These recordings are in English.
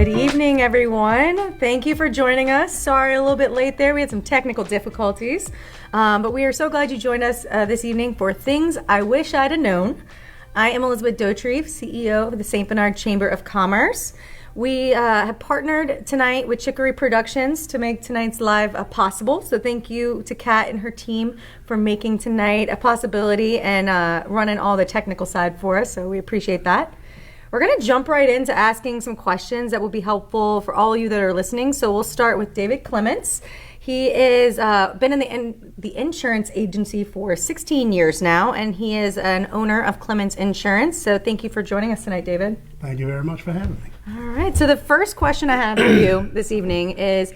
Good evening, everyone. Thank you for joining us. Sorry, a little bit late there. We had some technical difficulties, but we are so glad you joined us this evening for Things I Wish I'd Have Known. I am Elizabeth Dautrieve, CEO of the St. Bernard Chamber of Commerce. We have partnered tonight with Chicory Productions to make tonight's live possible. So thank you to Kat and her team for making tonight a possibility and running all the technical side for us. So we appreciate that. We're going to jump right into asking some questions that will be helpful for all of you that are listening. So we'll start with David Clements. He is been in the insurance agency for 16 years now, and he is an owner of Clements Insurance. So thank you for joining us tonight, David. Thank you very much for having me. All right. So the first question I have for you this evening is,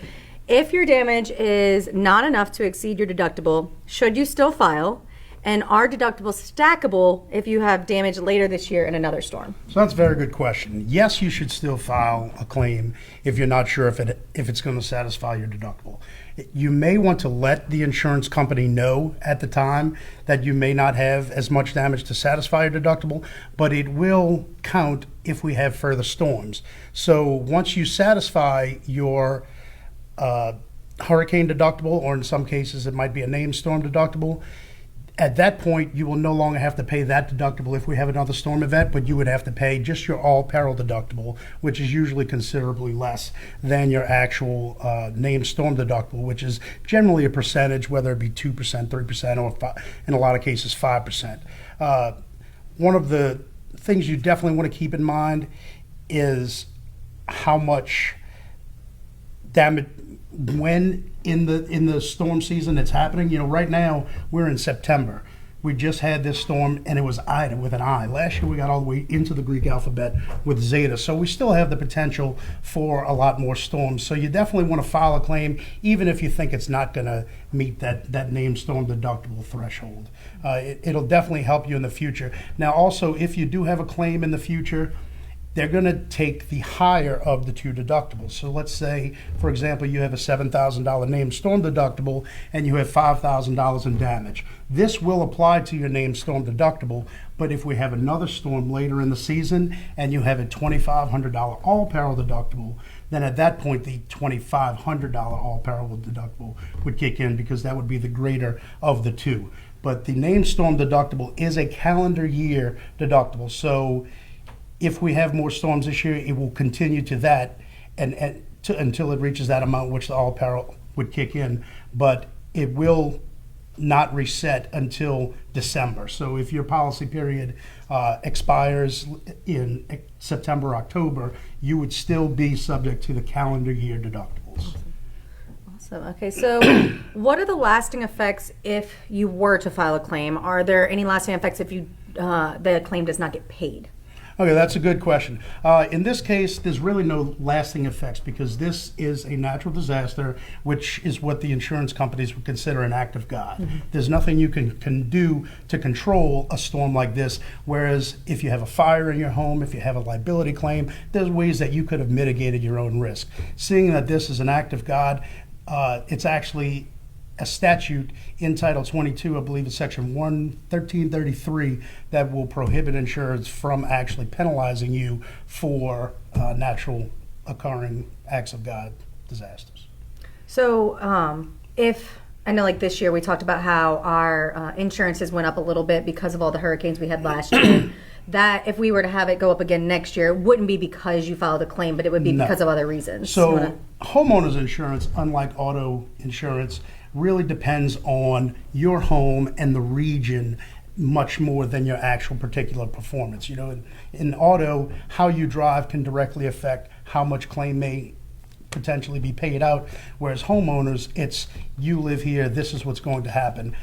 if your damage is not enough to exceed your deductible, should you still file? And are deductibles stackable if you have damage later this year in another storm? So that's a very good question. Yes, you should still file a claim if you're not sure if it's going to satisfy your deductible. You may want to let the insurance company know at the time that you may not have as much damage to satisfy your deductible, but it will count if we have further storms. So once you satisfy your hurricane deductible, or in some cases it might be a named storm deductible, at that point, you will no longer have to pay that deductible if we have another storm event, but you would have to pay just your all-peril deductible, which is usually considerably less than your actual named storm deductible, which is generally a percentage, whether it be 2%, 3%, or in a lot of cases 5%. One of the things you definitely want to keep in mind is how much damage when in the storm season it's happening. You know, right now we're in September. We just had this storm, and it was Ida with an I. Last year we got all the way into the Greek alphabet with Zeta, so we still have the potential for a lot more storms. So you definitely want to file a claim, even if you think it's not going to meet that named storm deductible threshold. It'll definitely help you in the future. Now, also, if you do have a claim in the future, they're going to take the higher of the two deductibles. So let's say, for example, you have a $7,000 named storm deductible and you have $5,000 in damage. This will apply to your named storm deductible, but if we have another storm later in the season and you have a $2,500 all-peril deductible, then at that point the $2,500 all-peril deductible would kick in, because that would be the greater of the two. But the named storm deductible is a calendar year deductible. So if we have more storms this year, it will continue to that until it reaches that amount, which the all-peril would kick in. But it will not reset until December. So if your policy period expires in September, October, you would still be subject to the calendar year deductibles. Awesome. Okay, so what are the lasting effects if you were to file a claim? Are there any lasting effects if the claim does not get paid? Okay, that's a good question. In this case, there's really no lasting effects, because this is a natural disaster, which is what the insurance companies would consider an act of God. Mm-hmm. There's nothing you can do to control a storm like this, whereas if you have a fire in your home, if you have a liability claim, there's ways that you could have mitigated your own risk. Seeing that this is an act of God, it's actually a statute in Title 22, I believe it's Section 1333, that will prohibit insurers from actually penalizing you for natural occurring acts of God disasters. So if, I know like this year we talked about how our insurances went up a little bit because of all the hurricanes we had last year, that if we were to have it go up again next year, it wouldn't be because you filed a claim, but it would be because of other reasons. So homeowners insurance, unlike auto insurance, really depends on your home and the region much more than your actual particular performance. You know, in auto, how you drive can directly affect how much claim may potentially be paid out, whereas homeowners, it's you live here, this is what's going to happen.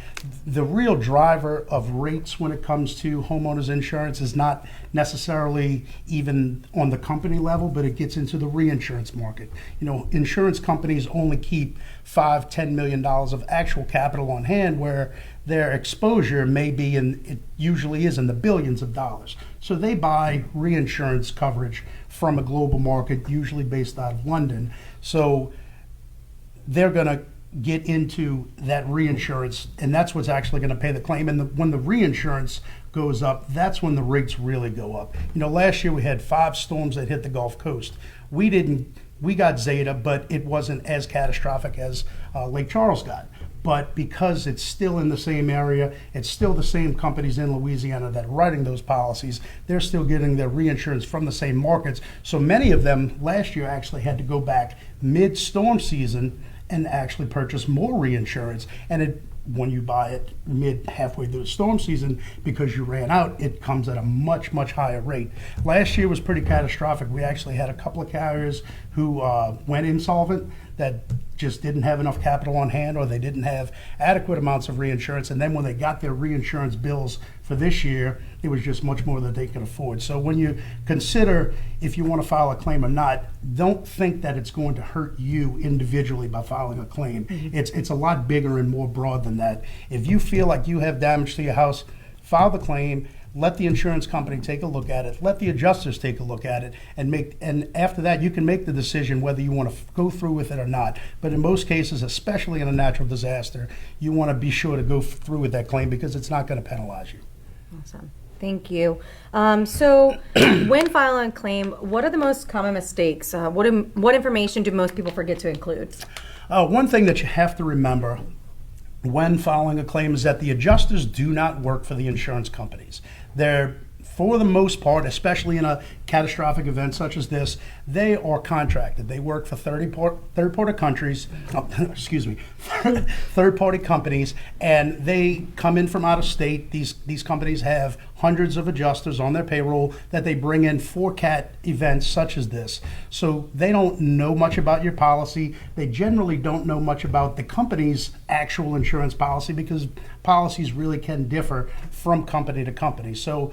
The real driver of rates when it comes to homeowners insurance is not necessarily even on the company level, but it gets into the reinsurance market. You know, insurance companies only keep $5-10 million of actual capital on hand, where their exposure may be it usually is in the billions of dollars. So they buy reinsurance coverage from a global market, usually based out of London. So they're going to get into that reinsurance, and that's what's actually going to pay the claim. And when the reinsurance goes up, that's when the rates really go up. Last year we had 5 storms that hit the Gulf Coast. We got Zeta, but it wasn't as catastrophic as Lake Charles got. But because it's still in the same area, it's still the same companies in Louisiana that are writing those policies, they're still getting their reinsurance from the same markets. So many of them last year actually had to go back mid-storm season and actually purchase more reinsurance. And when you buy it halfway through the storm season, because you ran out, it comes at a much, much higher rate. Last year was pretty catastrophic. We actually had a couple of carriers who went insolvent that just didn't have enough capital on hand, or they didn't have adequate amounts of reinsurance. And then when they got their reinsurance bills for this year, it was just much more than they could afford. So when you consider if you want to file a claim or not, don't think that it's going to hurt you individually by filing a claim. Mm-hmm. It's a lot bigger and more broad than that. If you feel like you have damage to your house, file the claim. Let the insurance company take a look at it. Let the adjusters take a look at it, and after that, you can make the decision whether you want to go through with it or not. But in most cases, especially in a natural disaster, you want to be sure to go through with that claim because it's not going to penalize you. Awesome. Thank you. So when filing a claim, what are the most common mistakes? What information do most people forget to include? One thing that you have to remember when filing a claim is that the adjusters do not work for the insurance companies. They're, for the most part, especially in a catastrophic event such as this, they are contracted. They work for third-party companies, and they come in from out of state. These companies have hundreds of adjusters on their payroll that they bring in for cat events such as this. So they don't know much about your policy. They generally don't know much about the company's actual insurance policy, because policies really can differ from company to company. So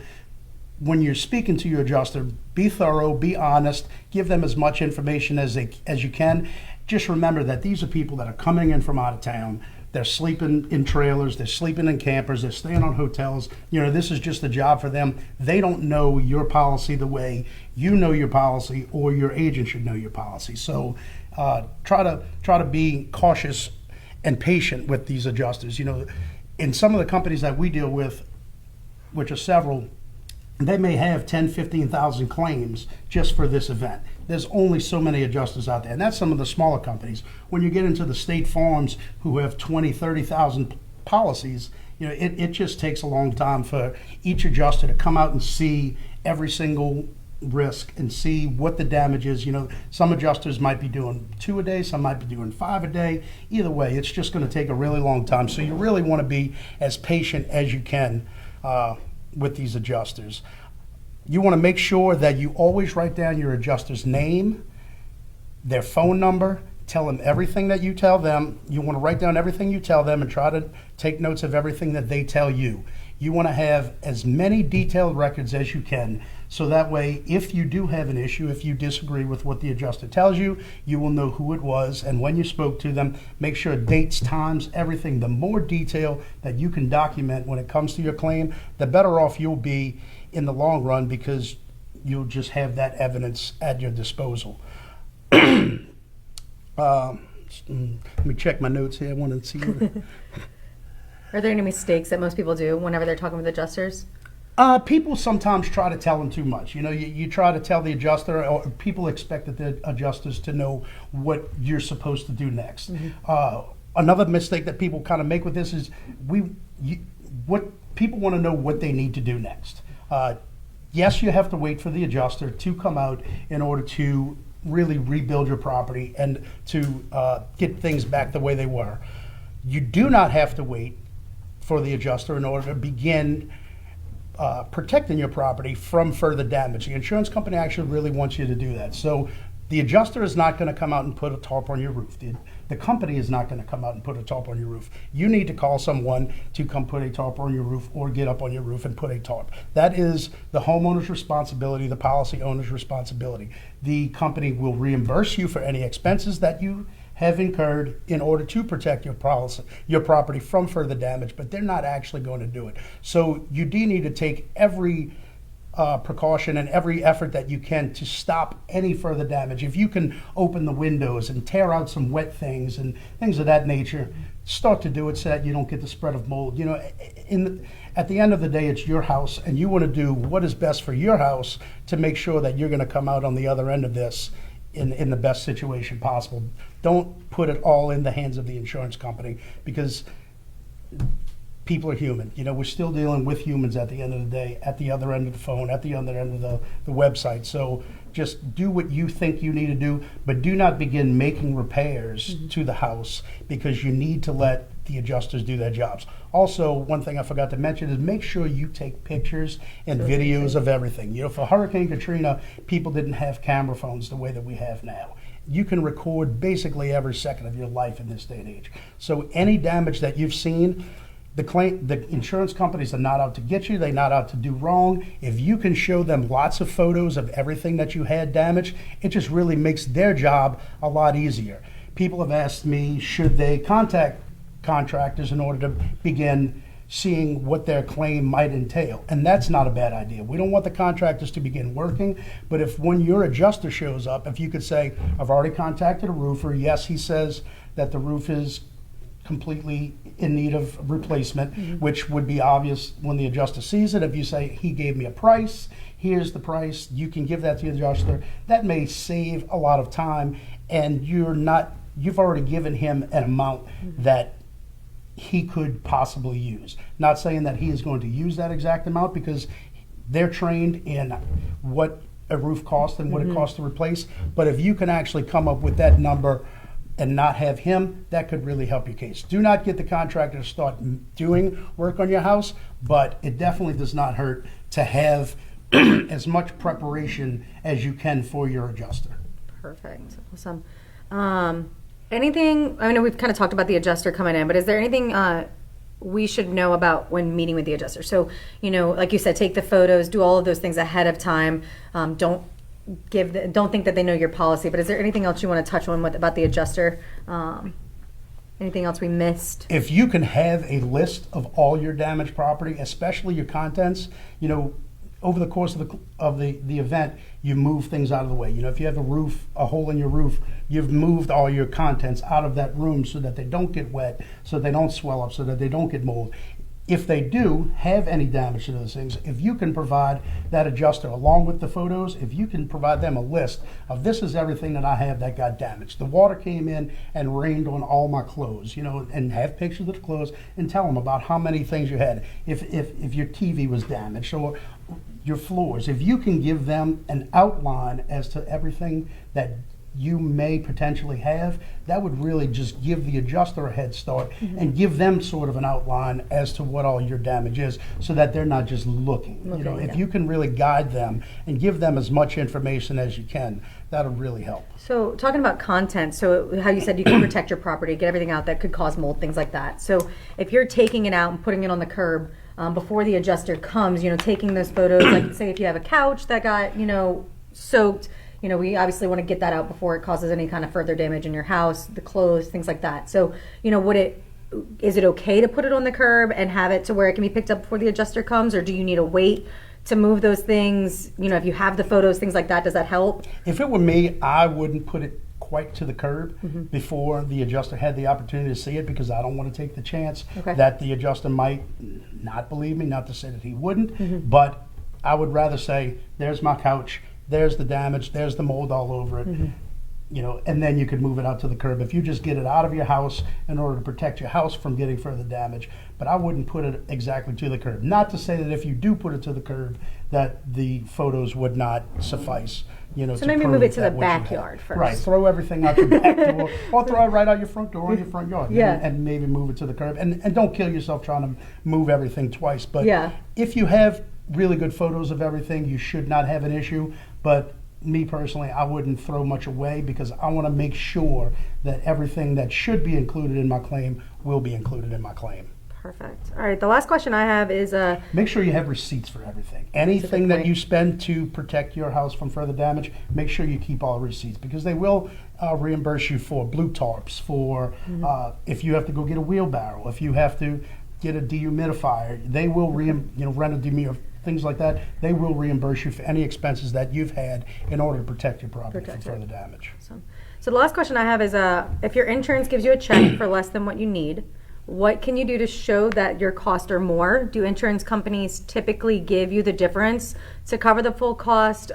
when you're speaking to your adjuster, be thorough, be honest, give them as much information as you can. Just remember that these are people that are coming in from out of town. They're sleeping in trailers, they're sleeping in campers, they're staying on hotels. This is just a job for them. They don't know your policy the way you know your policy, or your agent should know your policy. So try to be cautious and patient with these adjusters. In some of the companies that we deal with, which are several, they may have 10, 15,000 claims just for this event. There's only so many adjusters out there, and that's some of the smaller companies. When you get into the state farms who have 20, 30,000 policies, it just takes a long time for each adjuster to come out and see every single risk and see what the damage is. Some adjusters might be doing 2 a day, some might be doing 5 a day. Either way, it's just going to take a really long time. So you really want to be as patient as you can with these adjusters. You want to make sure that you always write down your adjuster's name, their phone number, tell them everything that you tell them. You want to write down everything you tell them and try to take notes of everything that they tell you. You want to have as many detailed records as you can, so that way if you do have an issue, if you disagree with what the adjuster tells you, you will know who it was and when you spoke to them. Make sure dates, times, everything. The more detail that you can document when it comes to your claim, the better off you'll be in the long run, because you'll just have that evidence at your disposal. Let me check my notes here. I want to see what Are there any mistakes that most people do whenever they're talking with adjusters? People sometimes try to tell them too much. You try to tell the adjuster, or people expect that the adjusters to know what you're supposed to do next. Mm-hmm. Another mistake that people kind of make with this is what people want to know what they need to do next. Yes, you have to wait for the adjuster to come out in order to really rebuild your property and to get things back the way they were. You do not have to wait for the adjuster in order to begin protecting your property from further damage. The insurance company actually really wants you to do that. So the adjuster is not going to come out and put a tarp on your roof. The company is not going to come out and put a tarp on your roof. You need to call someone to come put a tarp on your roof, or get up on your roof and put a tarp. That is the homeowner's responsibility, the policy owner's responsibility. The company will reimburse you for any expenses that you have incurred in order to protect your property from further damage, but they're not actually going to do it. So you do need to take every precaution and every effort that you can to stop any further damage. If you can open the windows and tear out some wet things and things of that nature, start to do it so that you don't get the spread of mold. You know, at the end of the day, it's your house, and you want to do what is best for your house to make sure that you're going to come out on the other end of this in the best situation possible. Don't put it all in the hands of the insurance company, because people are human. You know, we're still dealing with humans at the end of the day, at the other end of the phone, at the other end of the website. So just do what you think you need to do, but do not begin making repairs to the house, because you need to let the adjusters do their jobs. Also, one thing I forgot to mention is make sure you take pictures and videos of everything. You know, for Hurricane Katrina, people didn't have camera phones the way that we have now. You can record basically every second of your life in this day and age. So any damage that you've seen, the insurance companies are not out to get you. They're not out to do wrong. If you can show them lots of photos of everything that you had damaged, it just really makes their job a lot easier. People have asked me, should they contact contractors in order to begin seeing what their claim might entail? And that's not a bad idea. We don't want the contractors to begin working, but if when your adjuster shows up, if you could say, I've already contacted a roofer. Yes, he says that the roof is completely in need of replacement, which would be obvious when the adjuster sees it. If you say, he gave me a price, here's the price, you can give that to the adjuster. That may save a lot of time, and you've already given him an amount that he could possibly use. Not saying that he is going to use that exact amount, because they're trained in what a roof costs and what it costs to replace. But if you can actually come up with that number and not have him, that could really help your case. Do not get the contractor to start doing work on your house, but it definitely does not hurt to have as much preparation as you can for your adjuster. Perfect. Awesome. Anything, I know we've kind of talked about the adjuster coming in, but is there anything we should know about when meeting with the adjuster? So, you know, like you said, take the photos, do all of those things ahead of time. Don't think that they know your policy, but is there anything else you want to touch on about the adjuster? Anything else we missed? If you can have a list of all your damaged property, especially your contents, you know, over the course of the event, you move things out of the way. You know, if you have a hole in your roof, you've moved all your contents out of that room so that they don't get wet, so they don't swell up, so that they don't get mold. If they do have any damage to those things, if you can provide that adjuster along with the photos, if you can provide them a list of, this is everything that I have that got damaged. The water came in and rained on all my clothes, you know, and have pictures of the clothes and tell them about how many things you had. If your TV was damaged or your floors, if you can give them an outline as to everything that you may potentially have, that would really just give the adjuster a head start and give them sort of an outline as to what all your damage is, so that they're not just looking. You know, if you can really guide them and give them as much information as you can, that'll really help. So talking about content, so how you said you can protect your property, get everything out that could cause mold, things like that. So if you're taking it out and putting it on the curb before the adjuster comes, you know, taking those photos, like say if you have a couch that got, you know, soaked, you know, we obviously want to get that out before it causes any kind of further damage in your house, the clothes, things like that. So, you know, is it okay to put it on the curb and have it to where it can be picked up before the adjuster comes, or do you need to wait to move those things? You know, if you have the photos, things like that, does that help? If it were me, I wouldn't put it quite to the curb before the adjuster had the opportunity to see it, because I don't want to take the chance that the adjuster might not believe me, not to say that he wouldn't, but I would rather say, there's my couch, there's the damage, there's the mold all over it, you know, and then you could move it out to the curb. If you just get it out of your house in order to protect your house from getting further damage, but I wouldn't put it exactly to the curb. Not to say that if you do put it to the curb, that the photos would not suffice. You know, so maybe move it to the backyard first. Right, throw everything out your back door, or throw it right out your front door in your front yard, and maybe move it to the curb. And don't kill yourself trying to move everything twice. But if you have really good photos of everything, you should not have an issue. But me personally, I wouldn't throw much away, because I want to make sure that everything that should be included in my claim will be included in my claim. Perfect. All right, the last question I have is make sure you have receipts for everything. Anything that you spend to protect your house from further damage, make sure you keep all the receipts, because they will reimburse you for blue tarps, for if you have to go get a wheelbarrow, if you have to get a dehumidifier, they will rent a things like that, they will reimburse you for any expenses that you've had in order to protect your property from further damage. So the last question I have is, if your insurance gives you a check for less than what you need, what can you do to show that your costs are more? Do insurance companies typically give you the difference to cover the full cost?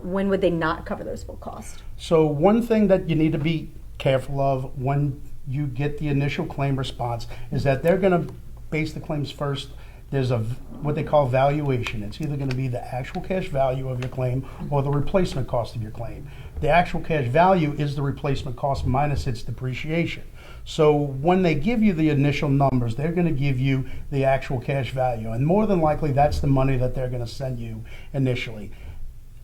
When would they not cover those full costs? So one thing that you need to be careful of when you get the initial claim response is that they're going to base the claims first. There's what they call valuation. It's either going to be the actual cash value of your claim or the replacement cost of your claim. The actual cash value is the replacement cost minus its depreciation. So when they give you the initial numbers, they're going to give you the actual cash value. And more than likely, that's the money that they're going to send you initially.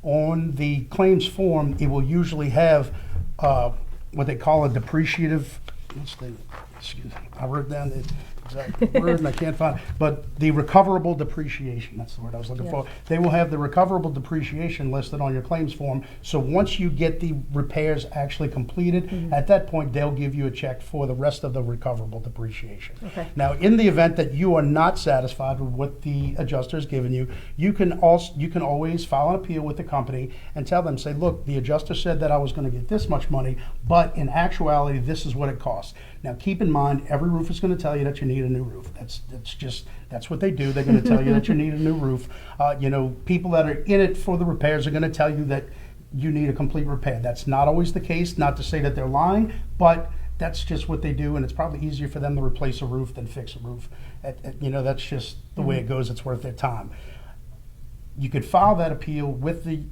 On the claims form, it will usually have what they call a depreciative, excuse me, I wrote down the exact word and I can't find it, but the recoverable depreciation, that's the word I was looking for. They will have the recoverable depreciation listed on your claims form. So once you get the repairs actually completed, at that point they'll give you a check for the rest of the recoverable depreciation. Okay. Now, in the event that you are not satisfied with what the adjuster has given you, you can always file an appeal with the company and tell them, say, look, the adjuster said that I was going to get this much money, but in actuality, this is what it costs. Now, keep in mind, every roof is going to tell you that you need a new roof. That's what they do. They're going to tell you that you need a new roof. People that are in it for the repairs are going to tell you that you need a complete repair. That's not always the case. Not to say that they're lying, but that's just what they do, and it's probably easier for them to replace a roof than fix a roof. That's just the way it goes. It's worth their time. You could file that appeal with the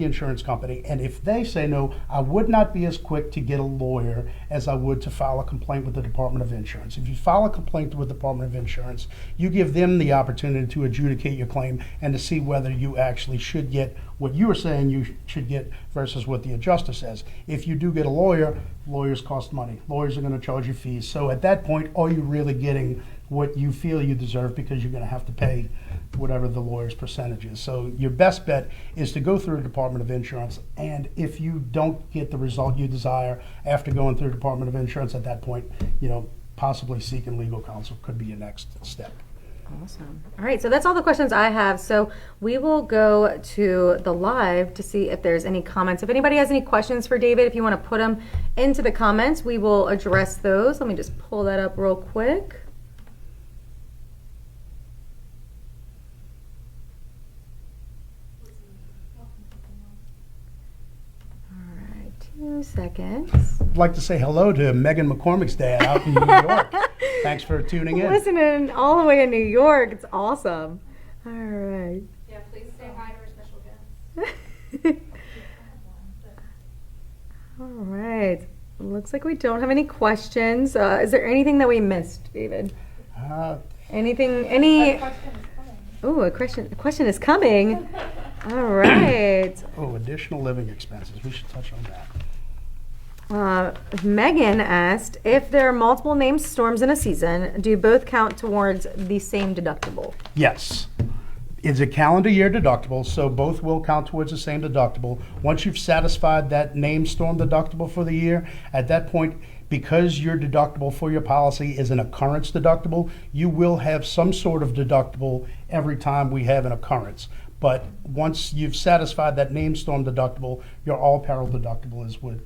insurance company, and if they say no, I would not be as quick to get a lawyer as I would to file a complaint with the Department of Insurance. If you file a complaint with the Department of Insurance, you give them the opportunity to adjudicate your claim and to see whether you actually should get what you are saying you should get versus what the adjuster says. If you do get a lawyer, lawyers cost money. Lawyers are going to charge you fees. So at that point, are you really getting what you feel you deserve, because you're going to have to pay whatever the lawyer's percentage is. So your best bet is to go through the Department of Insurance, and if you don't get the result you desire after going through the Department of Insurance, at that point, possibly seeking legal counsel could be your next step. Awesome. All right, so that's all the questions I have. So we will go to the live to see if there's any comments. If anybody has any questions for David, if you want to put them into the comments, we will address those. Let me just pull that up real quick. All right, 2 seconds. I'd like to say hello to Megan McCormick's dad out in New York. Thanks for tuning in. Listening all the way in New York. It's awesome. All right. Yeah, please say hi to our special guest. All right. Looks like we don't have any questions. Is there anything that we missed, David? Anything? Any? Oh, a question is coming. All right. Oh, additional living expenses. We should touch on that. Megan asked, if there are multiple named storms in a season, do both count towards the same deductible? Yes. It's a calendar year deductible, so both will count towards the same deductible. Once you've satisfied that named storm deductible for the year, at that point, because your deductible for your policy is an occurrence deductible, you will have some sort of deductible every time we have an occurrence. But once you've satisfied that named storm deductible, your all peril deductible would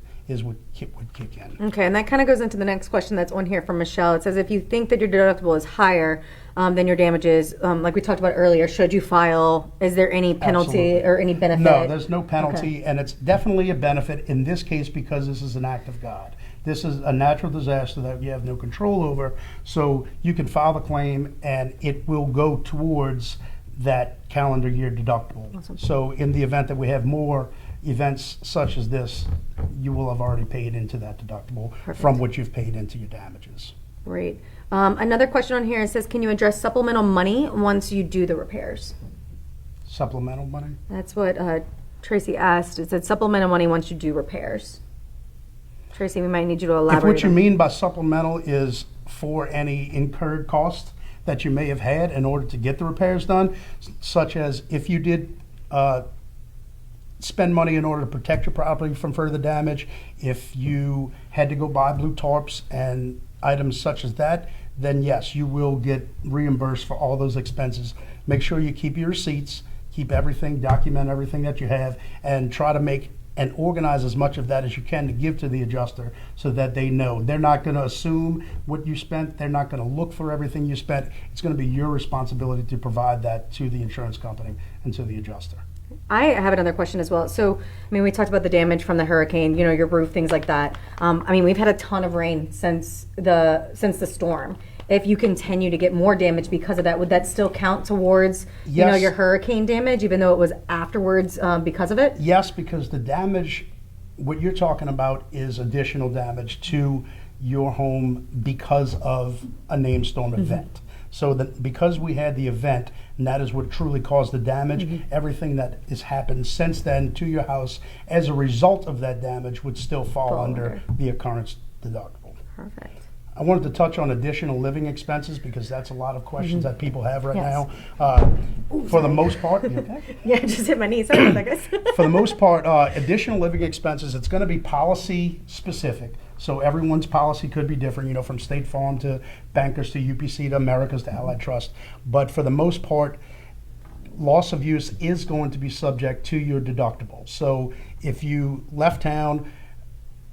kick in. Okay, and that kind of goes into the next question that's on here from Michelle. It says, if you think that your deductible is higher than your damages, like we talked about earlier, should you file? Is there any penalty Absolutely. or any benefit? No, there's no penalty, Okay. and it's definitely a benefit in this case because this is an act of God. This is a natural disaster that you have no control over, so you can file the claim and it will go towards that calendar year deductible. Awesome. So in the event that we have more events such as this, you will have already paid into that deductible from what you've paid into your damages. Great. Another question on here, it says, can you address supplemental money once you do the repairs? Supplemental money? That's what Tracy asked. It said supplemental money once you do repairs. Tracy, we might need you to If elaborate. what you mean by supplemental is for any incurred cost that you may have had in order to get the repairs done, such as if you did spend money in order to protect your property from further damage, if you had to go buy blue tarps and items such as that, then yes, you will get reimbursed for all those expenses. Make sure you keep your receipts, keep everything, document everything that you have, and try to make and organize as much of that as you can to give to the adjuster so that they know. They're not going to assume what you spent. They're not going to look for everything you spent. It's going to be your responsibility to provide that to the insurance company and to the adjuster. I have another question as well. So, I mean, we talked about the damage from the hurricane, you know, your roof, things like that. I mean, we've had a ton of rain since the storm. If you continue to get more damage because of that, would that still count towards, you know, Yes. your hurricane damage, even though it was afterwards because of it? Yes, because the damage, what you're talking about is additional damage to your home because of a named storm event. So that because we had the event, and that is what truly caused the damage, everything that has happened since then to your house as a result of that damage would still fall under the occurrence deductible. Perfect. I wanted to touch on additional living expenses because that's a lot of questions that people have right Yes. now. For the most part, you okay? Yeah, just hit my knee. Sorry about that, guys. For the most part, additional living expenses, it's going to be policy specific. So everyone's policy could be different, you know, from State Farm to Bankers to UPC to Americas to Allied Trust. But for the most part, loss of use is going to be subject to your deductible. So if you left town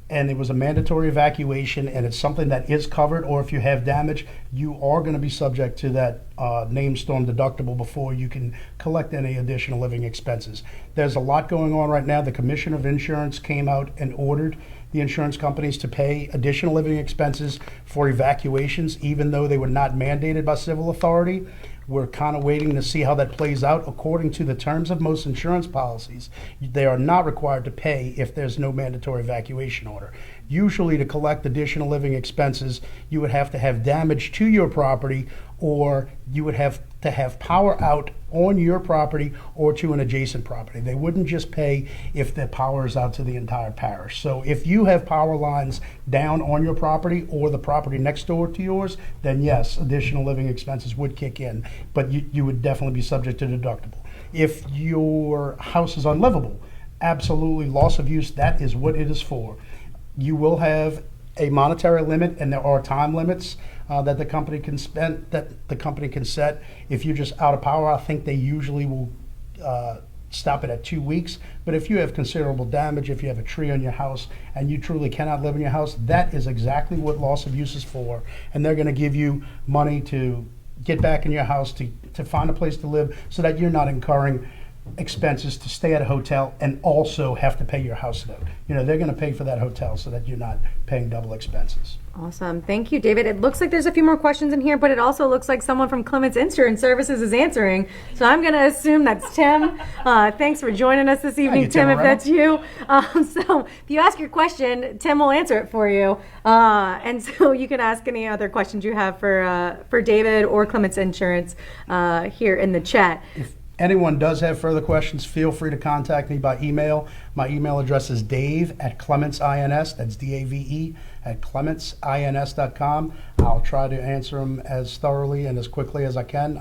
and it was a mandatory evacuation and it's something that is covered, or if you have damage, you are going to be subject to that named storm deductible before you can collect any additional living expenses. There's a lot going on right now. The Commissioner of Insurance came out and ordered the insurance companies to pay additional living expenses for evacuations, even though they were not mandated by civil authority. We're kind of waiting to see how that plays out. According to the terms of most insurance policies, they are not required to pay if there's no mandatory evacuation order. Usually to collect additional living expenses, you would have to have damage to your property, or you would have to have power out on your property or to an adjacent property. They wouldn't just pay if the power is out to the entire parish. So if you have power lines down on your property or the property next door to yours, then yes, additional living expenses would kick in, but you would definitely be subject to deductible. If your house is unlivable, absolutely, loss of use, that is what it is for. You will have a monetary limit, and there are time limits that the company can spend, that the company can set. If you're just out of power, I think they usually will stop it at 2 weeks. But if you have considerable damage, if you have a tree on your house and you truly cannot live in your house, that is exactly what loss of use is for. And they're going to give you money to get back in your house, to find a place to live, so that you're not incurring expenses to stay at a hotel and also have to pay your house note. You know, they're going to pay for that hotel so that you're not paying double expenses. Awesome. Thank you, David. It looks like there's a few more questions in here, but it also looks like someone from Clements Insurance Services is answering. So I'm going to assume that's Tim. Thanks for joining us this evening, you, Tim, if Tim. that's you. So if you ask your question, Tim will answer it for you. And so you can ask any other questions you have for David or Clements Insurance here in the chat. If anyone does have further questions, feel free to contact me by email. My email address is dave@clementsins, that's D-A-V-E, @clementsins.com. I'll try to answer them as thoroughly and as quickly as I can.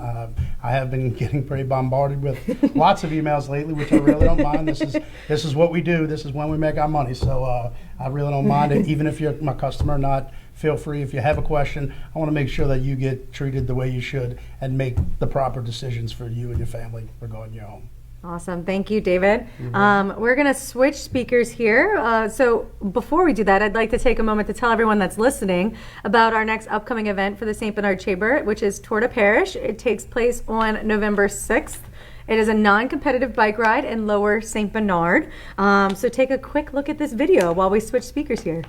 I have been getting pretty bombarded with lots of emails lately, which I really don't mind. This is what we do. This is when we make our money. So I really don't mind it. Even if you're my customer or not, feel free. If you have a question, I want to make sure that you get treated the way you should and make the proper decisions for you and your family regarding your home. Awesome. Thank you, David. We're going to switch speakers here. So before we do that, I'd like to take a moment to tell everyone that's listening about our next upcoming event for the St. Bernard Chamber, which is Tour de Parish. It takes place on November 6th. It is a non-competitive bike ride in Lower St. Bernard. So take a quick look at this video while we switch speakers here.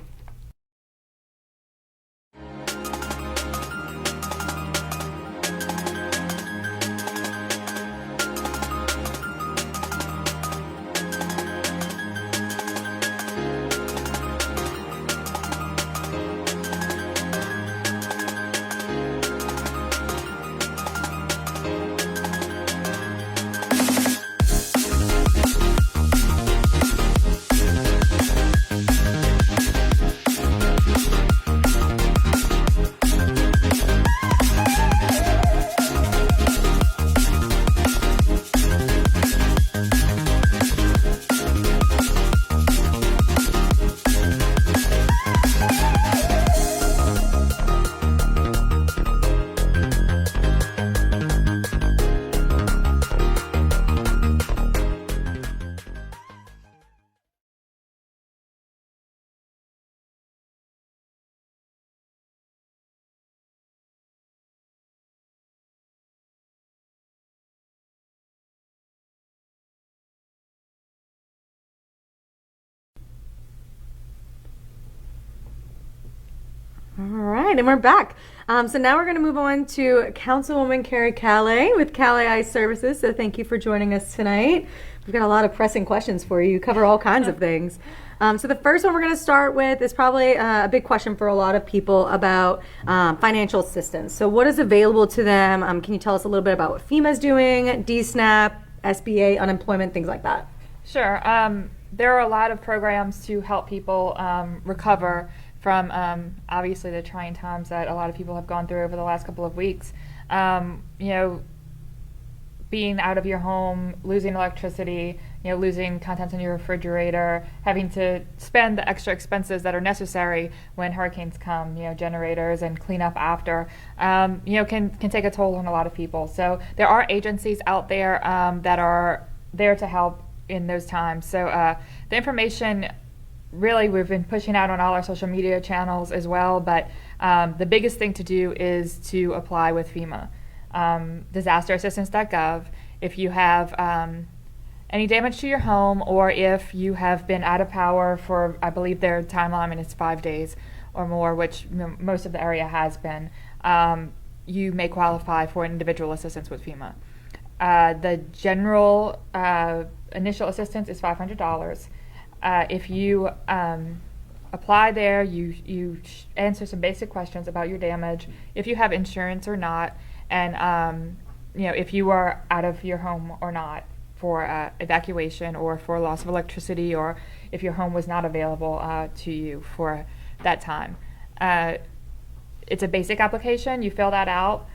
All right, and we're back. So now we're going to move on to Councilwoman Kerri Callais with Callais Ice Services. So thank you for joining us tonight. We've got a lot of pressing questions for you. You cover all kinds of things. So the first one we're going to start with is probably a big question for a lot of people about financial assistance. So what is available to them? Can you tell us a little bit about what FEMA's doing, DSNAP, SBA, unemployment, things like that? Sure. There are a lot of programs to help people recover from obviously the trying times that a lot of people have gone through over the last couple of weeks. Being out of your home, losing electricity, losing contents in your refrigerator, having to spend the extra expenses that are necessary when hurricanes come, generators and cleanup after, can take a toll on a lot of people. So there are agencies out there that are there to help in those times. So the information really we've been pushing out on all our social media channels as well, but the biggest thing to do is to apply with FEMA. Disasterassistance.gov. If you have any damage to your home, or if you have been out of power for, I believe their timeline is 5 days or more, which most of the area has been, you may qualify for individual assistance with FEMA. The general initial assistance is $500. If you apply there, you answer some basic questions about your damage, if you have insurance or not, and if you are out of your home or not for evacuation or for loss of electricity, or if your home was not available to you for that time. It's a basic application. You fill that out.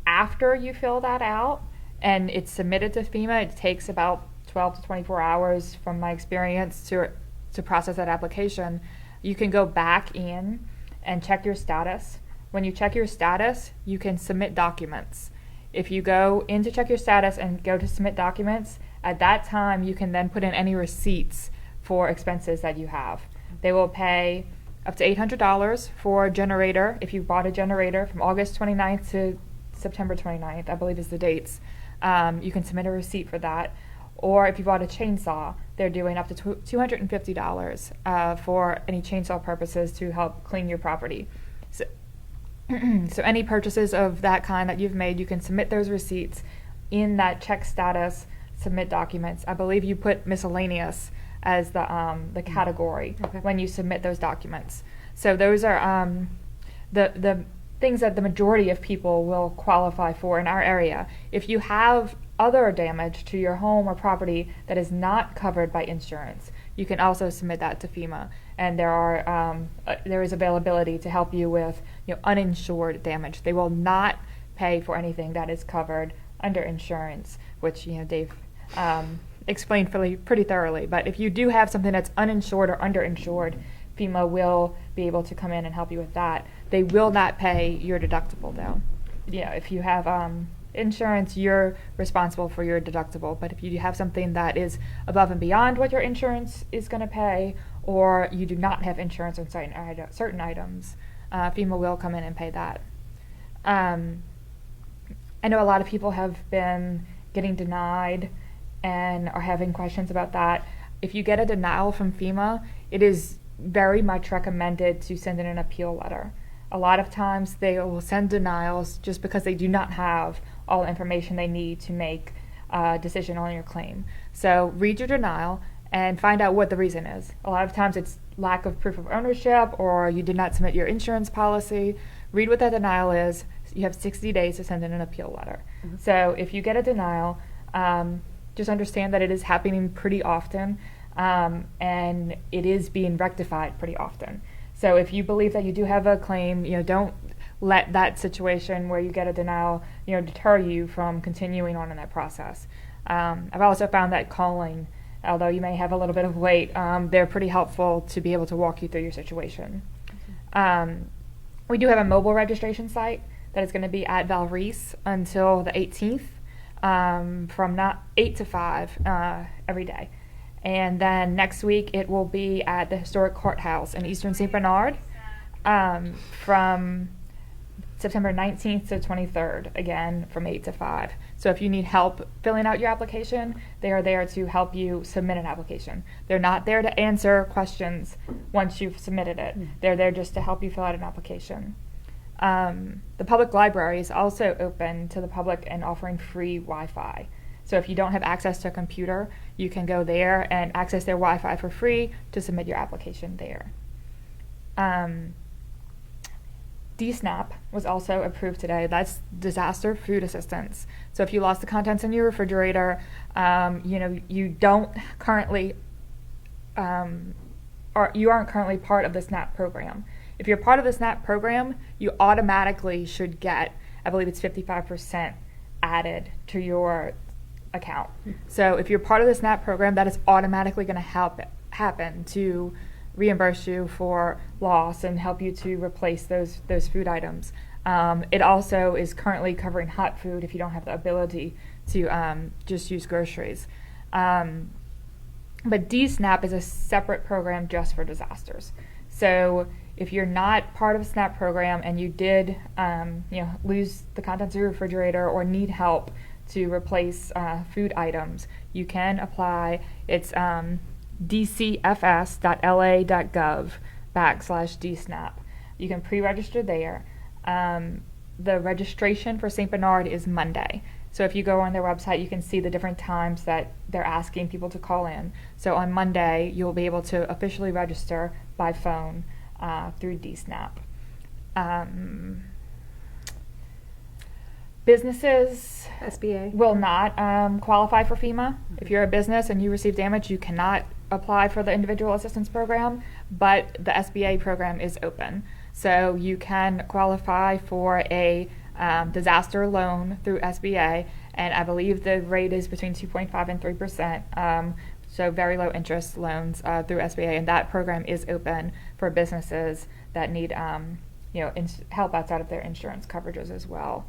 After you fill that out and it's submitted to FEMA, it takes about 12 to 24 hours from my experience to process that application. You can go back in and check your status. When you check your status, you can submit documents. If you go in to check your status and go to submit documents, at that time you can then put in any receipts for expenses that you have. They will pay up to $800 for a generator. If you bought a generator from August 29th to September 29th, I believe is the dates, you can submit a receipt for that. Or if you bought a chainsaw, they're doing up to $250 for any chainsaw purposes to help clean your property. So any purchases of that kind that you've made, you can submit those receipts in that check status, submit documents. I believe you put miscellaneous as the category when you submit those documents. So those are the things that the majority of people will qualify for in our area. If you have other damage to your home or property that is not covered by insurance, you can also submit that to FEMA, and there is availability to help you with uninsured damage. They will not pay for anything that is covered under insurance, which Dave explained pretty thoroughly. But if you do have something that's uninsured or underinsured, FEMA will be able to come in and help you with that. They will not pay your deductible though. If you have insurance, you're responsible for your deductible, but if you have something that is above and beyond what your insurance is going to pay, or you do not have insurance on certain items, FEMA will come in and pay that. I know a lot of people have been getting denied and are having questions about that. If you get a denial from FEMA, it is very much recommended to send in an appeal letter. A lot of times they will send denials just because they do not have all the information they need to make a decision on your claim. So read your denial and find out what the reason is. A lot of times it's lack of proof of ownership, or you did not submit your insurance policy. Read what that denial is. You have 60 days to send in an appeal letter. Mm-hmm. So if you get a denial, just understand that it is happening pretty often, and it is being rectified pretty often. So if you believe that you do have a claim, don't let that situation where you get a denial, deter you from continuing on in that process. I've also found that calling, although you may have a little bit of wait, they're pretty helpful to be able to walk you through your situation. We do have a mobile registration site that is going to be at Val Reese until the 18th, from 8 to 5 every day. And then next week it will be at the historic courthouse in Eastern St. Bernard from September 19th to 23rd, again from 8 to 5. So if you need help filling out your application, they are there to help you submit an application. They're not there to answer questions once you've submitted it. They're there just to help you fill out an application. The public library is also open to the public and offering free Wi-Fi. So if you don't have access to a computer, you can go there and access their Wi-Fi for free to submit your application there. DSNAP was also approved today. That's disaster food assistance. So if you lost the contents in your refrigerator, you don't currently, or you aren't currently part of the SNAP program. If you're part of the SNAP program, you automatically should get, I believe it's 55% added to your account. So if you're part of the SNAP program, that is automatically going to happen to reimburse you for loss and help you to replace those food items. It also is currently covering hot food if you don't have the ability to just use groceries. But DSNAP is a separate program just for disasters. So if you're not part of a SNAP program and you did lose the contents of your refrigerator or need help to replace food items, you can apply. It's dcfs.la.gov/DSNAP. You can pre-register there. The registration for St. Bernard is Monday. So if you go on their website, you can see the different times that they're asking people to call in. So on Monday, you'll be able to officially register by phone through DSNAP. Businesses SBA will not qualify for FEMA. If you're a business and you receive damage, you cannot apply for the individual assistance program, but the SBA program is open. So you can qualify for a disaster loan through SBA, and I believe the rate is between 2.5 and 3%. So very low interest loans through SBA, and that program is open for businesses that need help outside of their insurance coverages as well.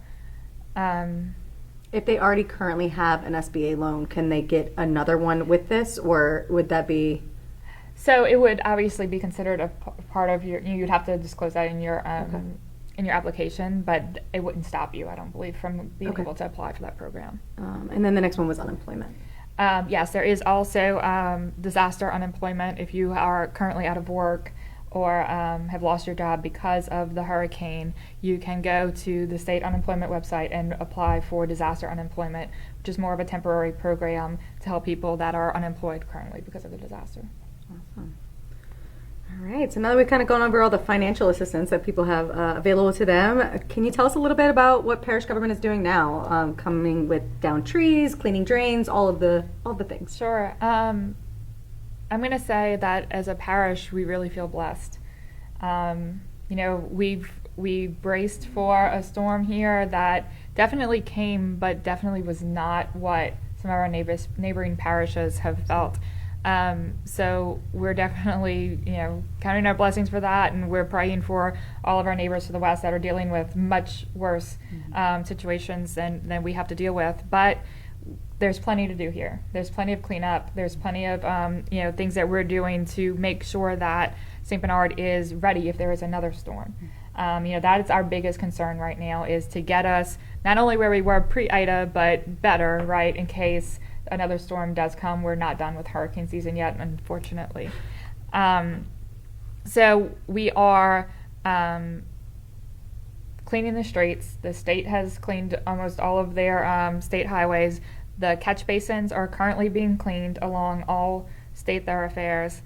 If they already currently have an SBA loan, can they get another one with this, or would that be? So it would obviously be considered a part of your. You'd have to disclose that in your in your application, but it wouldn't stop you, I don't believe, from being able to apply for that program. And then the next one was unemployment. Yes, there is also disaster unemployment if you are currently out of work or have lost your job because of the hurricane. You can go to the state unemployment website and apply for disaster unemployment, which is more of a temporary program to help people that are unemployed currently because of the disaster. Awesome. All right, so now that we've kind of gone over all the financial assistance that people have available to them, can you tell us a little bit about what parish government is doing now, coming with down trees, cleaning drains, all the things? Sure. I'm going to say that as a parish, we really feel blessed. We braced for a storm here that definitely came, but definitely was not what some of our neighboring parishes have felt. So we're definitely, counting our blessings for that, and we're praying for all of our neighbors to the west that are dealing with much worse situations than we have to deal with. But there's plenty to do here. There's plenty of cleanup. There's plenty of things that we're doing to make sure that St. Bernard is ready if there is another storm. That is our biggest concern right now, is to get us not only where we were pre-Ida, but better, right, in case another storm does come. We're not done with hurricane season yet, unfortunately. So we are cleaning the streets. The state has cleaned almost all of their state highways. The catch basins are currently being cleaned along all state thoroughfares.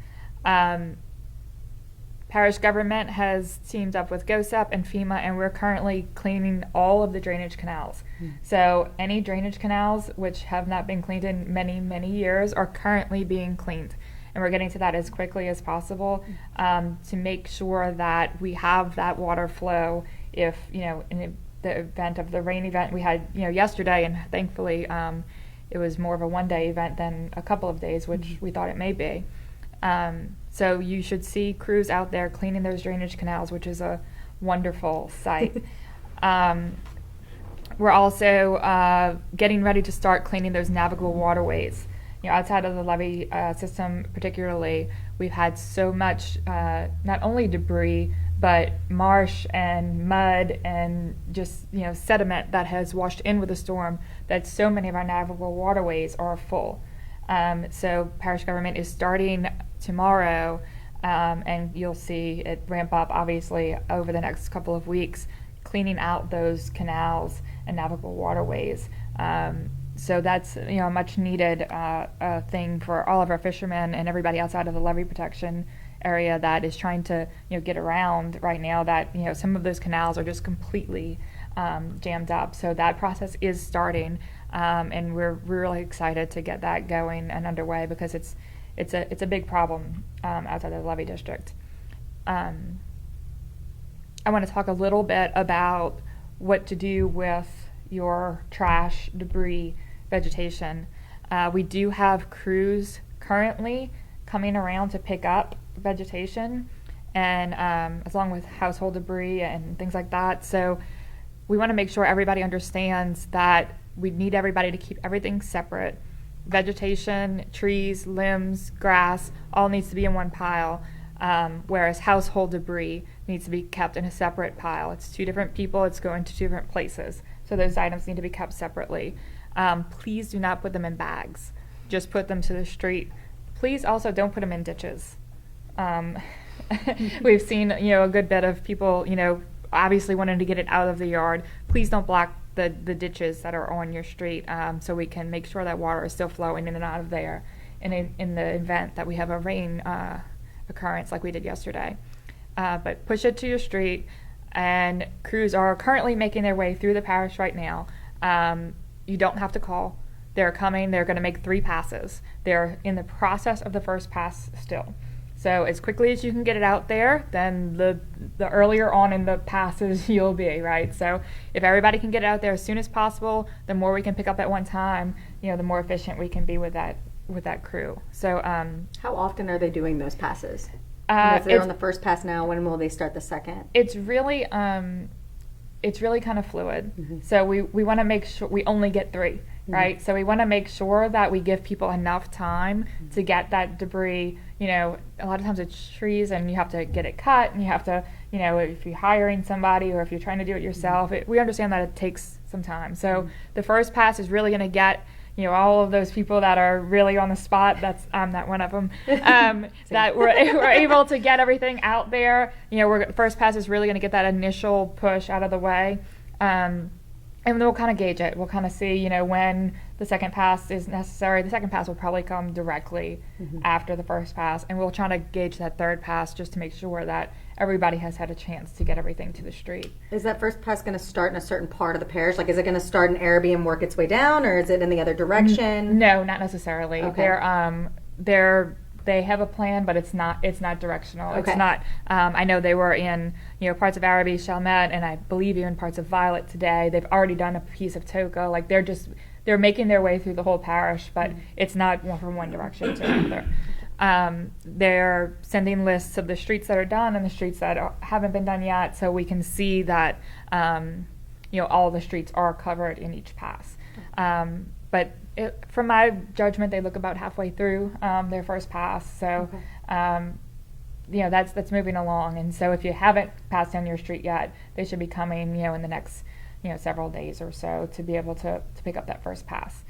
Parish government has teamed up with GOSEP and FEMA, and we're currently cleaning all of the drainage canals. So any drainage canals which have not been cleaned in many, many years are currently being cleaned. And we're getting to that as quickly as possible to make sure that we have that water flow if, in the event of the rain event we had, yesterday, and thankfully it was more of a one-day event than a couple of days, which we thought it may be. So you should see crews out there cleaning those drainage canals, which is a wonderful sight. We're also getting ready to start cleaning those navigable waterways. Outside of the levee system particularly, we've had so much, not only debris, but marsh and mud and just sediment that has washed in with the storm, that so many of our navigable waterways are full. So parish government is starting tomorrow, and you'll see it ramp up obviously over the next couple of weeks, cleaning out those canals and navigable waterways. So that's a much needed thing for all of our fishermen and everybody outside of the levee protection area that is trying to get around right now, that some of those canals are just completely jammed up. So that process is starting, and we're really excited to get that going and underway, because it's a big problem outside of the levee district. I want to talk a little bit about what to do with your trash, debris, vegetation. We do have crews currently coming around to pick up vegetation, and as long with household debris and things like that. So we want to make sure everybody understands that we need everybody to keep everything separate. Vegetation, trees, limbs, grass, all needs to be in one pile, whereas household debris needs to be kept in a separate pile. It's two different people, it's going to two different places. So those items need to be kept separately. Please do not put them in bags. Just put them to the street. Please also don't put them in ditches. We've seen, a good bit of people, obviously wanting to get it out of the yard. Please don't block the ditches that are on your street, so we can make sure that water is still flowing in and out of there in the event that we have a rain occurrence like we did yesterday. But push it to your street, and crews are currently making their way through the parish right now. You don't have to call. They're coming. They're going to make 3 passes. They're in the process of the first pass still. So as quickly as you can get it out there, then the earlier on in the passes you'll be, right? So if everybody can get it out there as soon as possible, the more we can pick up at one time, the more efficient we can be with that crew. So how often are they doing those passes? If they're on the first pass now, when will they start the second? It's really kind of fluid. Mm-hmm. So we want to make sure we only get 3. Right, so we want to make sure that we give people enough time to get that debris. A lot of times it's trees, and you have to get it cut, and you have to, if you're hiring somebody or if you're trying to do it yourself, we understand that it takes some time. So the first pass is really going to get, all of those people that are really on the spot. I'm not one of them. That we're able to get everything out there. First pass is really going to get that initial push out of the way. And we'll kind of gauge it. We'll kind of see, when the second pass is necessary. The second pass will probably come directly after the first pass, and we'll try to gauge that third pass just to make sure that everybody has had a chance to get everything to the street. Is that first pass going to start in a certain part of the parish? Like, is it going to start in Araby and work its way down, or is it in the other direction? No, not necessarily. Okay. They have a plan, but it's not directional. Okay. It's not. I know they were in parts of Araby, Chalmette, and I believe even parts of Violet today. They've already done a piece of Toka. Like they're making their way through the whole parish, but it's not from one direction to another. They're sending lists of the streets that are done and the streets that haven't been done yet, so we can see that all the streets are covered in each pass. But from my judgment, they look about halfway through their first pass. So, that's moving along. And so if you haven't passed down your street yet, they should be coming, in the next, several days or so to be able to pick up that first pass.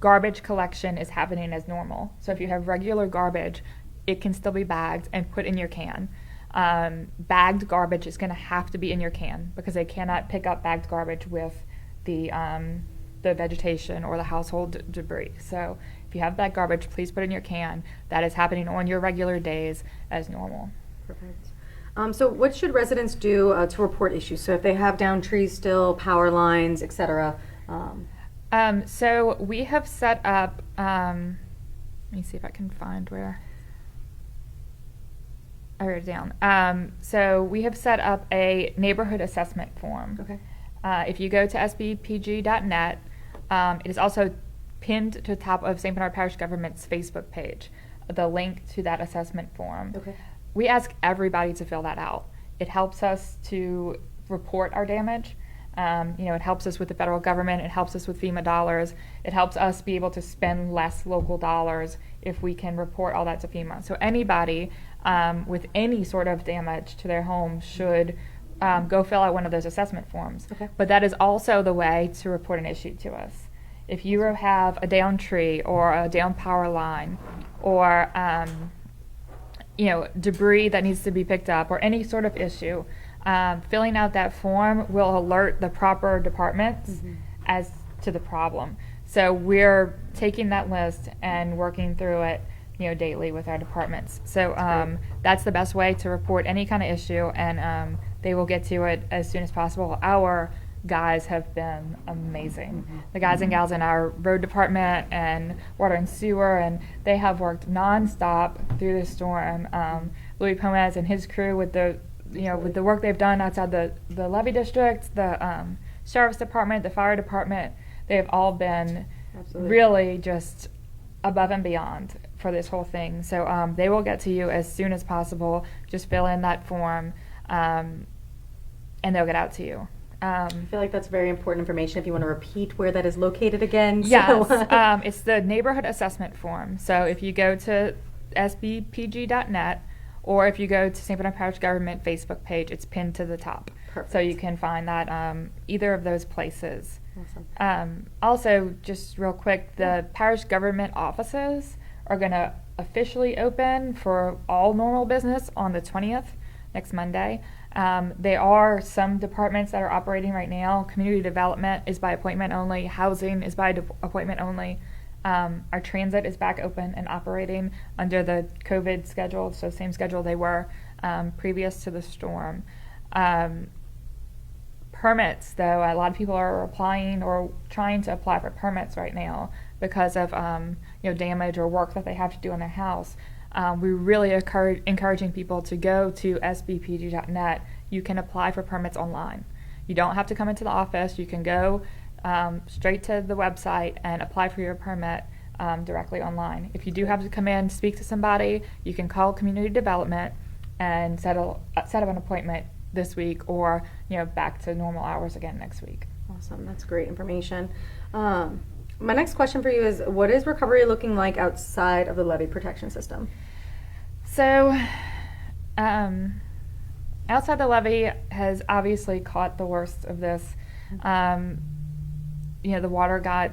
Garbage collection is happening as normal. So if you have regular garbage, it can still be bagged and put in your can. Bagged garbage is going to have to be in your can, because they cannot pick up bagged garbage with the vegetation or the household debris. So if you have that garbage, please put it in your can. That is happening on your regular days as normal. Perfect. So what should residents do to report issues? So if they have down trees still, power lines, etc. So we have set up, let me see if I can find where. I wrote it down. So we have set up a neighborhood assessment form. Okay. If you go to sbpg.net, it is also pinned to the top of St. Bernard Parish Government's Facebook page, the link to that assessment form. Okay. We ask everybody to fill that out. It helps us to report our damage. It helps us with the federal government. It helps us with FEMA dollars. It helps us be able to spend less local dollars if we can report all that to FEMA. So anybody with any sort of damage to their home should go fill out one of those assessment forms. Okay. But that is also the way to report an issue to us. If you have a down tree or a down power line or debris that needs to be picked up or any sort of issue, filling out that form will alert the proper departments as to the problem. So we're taking that list and working through it, daily with our departments. So that's the best way to report any kind of issue, and they will get to it as soon as possible. Our guys have been amazing. The guys and gals in our road department and water and sewer, and they have worked nonstop through the storm. Louis Pomez and his crew with the with the work they've done outside the levee district, the sheriff's department, the fire department, they have all been really just above and beyond for this whole thing. So they will get to you as soon as possible. Just fill in that form, and they'll get out to you. I feel like that's very important information. If you want to repeat where that is located again. Yes, it's the neighborhood assessment form. So if you go to sbpg.net, or if you go to St. Bernard Parish Government Facebook page, it's pinned to the top. Perfect. So you can find that either of those places. Awesome. Also, just real quick, the parish government offices are going to officially open for all normal business on the 20th, next Monday. There are some departments that are operating right now. Community development is by appointment only. Housing is by appointment only. Our transit is back open and operating under the COVID schedule, so same schedule they were previous to the storm. Permits, though, a lot of people are applying or trying to apply for permits right now because of damage or work that they have to do on their house. We're really encouraging people to go to sbpg.net. You can apply for permits online. You don't have to come into the office. You can go straight to the website and apply for your permit directly online. If you do have to come in, speak to somebody, you can call community development and set up an appointment this week, or back to normal hours again next week. Awesome. That's great information. My next question for you is, what is recovery looking like outside of the levee protection system? So outside the levee has obviously caught the worst of this. The water got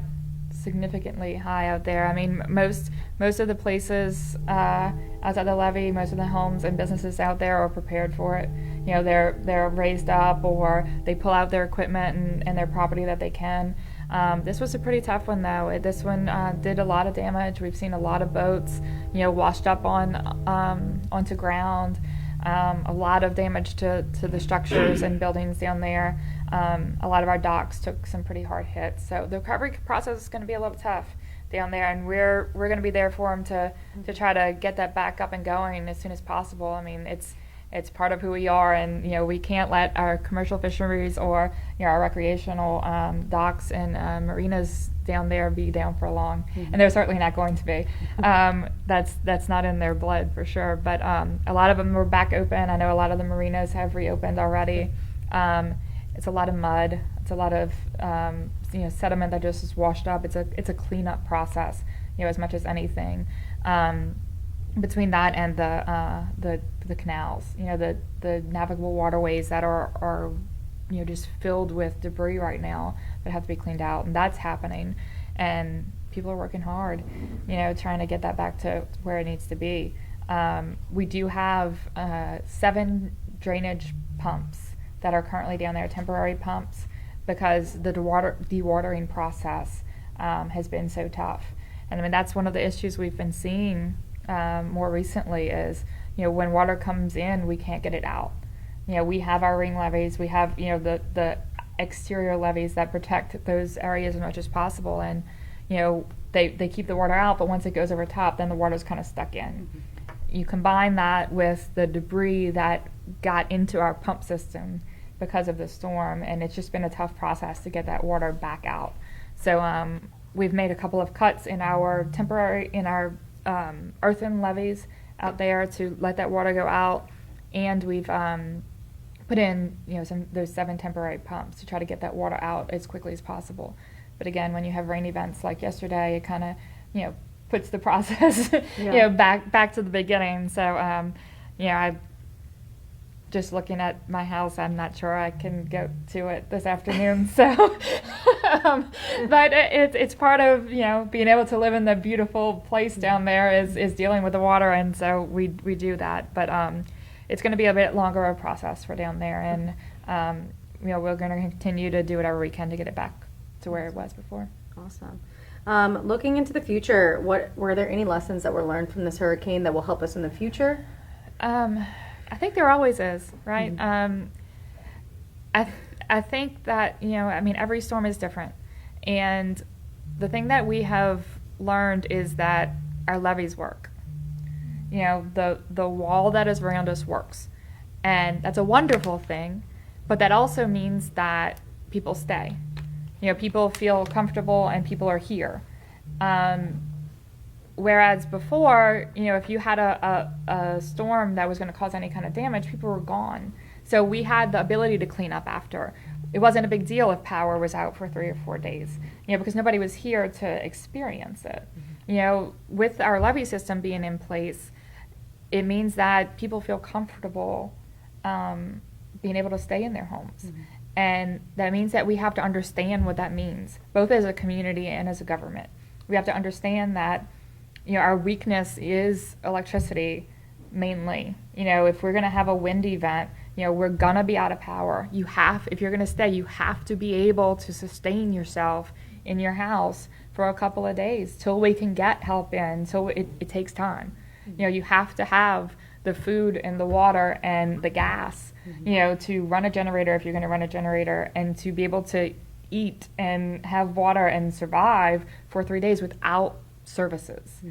significantly high out there. I mean, most of the places outside the levee, most of the homes and businesses out there are prepared for it. They're raised up, or they pull out their equipment and their property that they can. This was a pretty tough one, though. This one did a lot of damage. We've seen a lot of boats, washed up onto ground. A lot of damage to the structures and buildings down there. A lot of our docks took some pretty hard hits. So the recovery process is going to be a little tough down there, and we're going to be there for them to try to get that back up and going as soon as possible. I mean, it's part of who we are, and we can't let our commercial fisheries or our recreational docks and marinas down there be down for long, and they're certainly not going to be. That's not in their blood for sure. But a lot of them were back open. I know a lot of the marinas have reopened already. It's a lot of mud. It's a lot of sediment that just is washed up. It's a cleanup process, as much as anything. Between that and the canals, the navigable waterways that are just filled with debris right now that have to be cleaned out, and that's happening, and people are working hard, trying to get that back to where it needs to be. We do have 7 drainage pumps that are currently down there, temporary pumps, because the dewatering process has been so tough. And I mean, that's one of the issues we've been seeing more recently is, when water comes in, we can't get it out. We have our ring levees, we have, the exterior levees that protect those areas as much as possible, and, they keep the water out, but once it goes over top, then the water's kind of stuck in. You combine that with the debris that got into our pump system because of the storm, and it's just been a tough process to get that water back out. So we've made a couple of cuts in our earthen levees out there to let that water go out, and we've put in, those 7 temporary pumps to try to get that water out as quickly as possible. But again, when you have rain events like yesterday, it kind of, puts the process, back to the beginning. So, I just looking at my house, I'm not sure I can go to it this afternoon. So, but it's part of being able to live in the beautiful place down there is dealing with the water, and so we do that. But it's going to be a bit longer of a process for down there, and we're going to continue to do whatever we can to get it back to where it was before. Awesome. Looking into the future, were there any lessons that were learned from this hurricane that will help us in the future? I think there always is, right? I think that, every storm is different. And the thing that we have learned is that our levees work. The wall that is around us works. And that's a wonderful thing, but that also means that people stay. People feel comfortable and people are here. Whereas before, if you had a storm that was going to cause any kind of damage, people were gone. So we had the ability to clean up after. It wasn't a big deal if power was out for 3 or 4 days, because nobody was here to experience it. With our levee system being in place, it means that people feel comfortable being able to stay in their homes. Mm-hmm. And that means that we have to understand what that means, both as a community and as a government. We have to understand that our weakness is electricity mainly. If we're going to have a wind event, we're going to be out of power. If you're going to stay, you have to be able to sustain yourself in your house for a couple of days till we can get help in. So it takes time. You have to have the food and the water and the gas, to run a generator if you're going to run a generator, and to be able to eat and have water and survive for 3 days without services.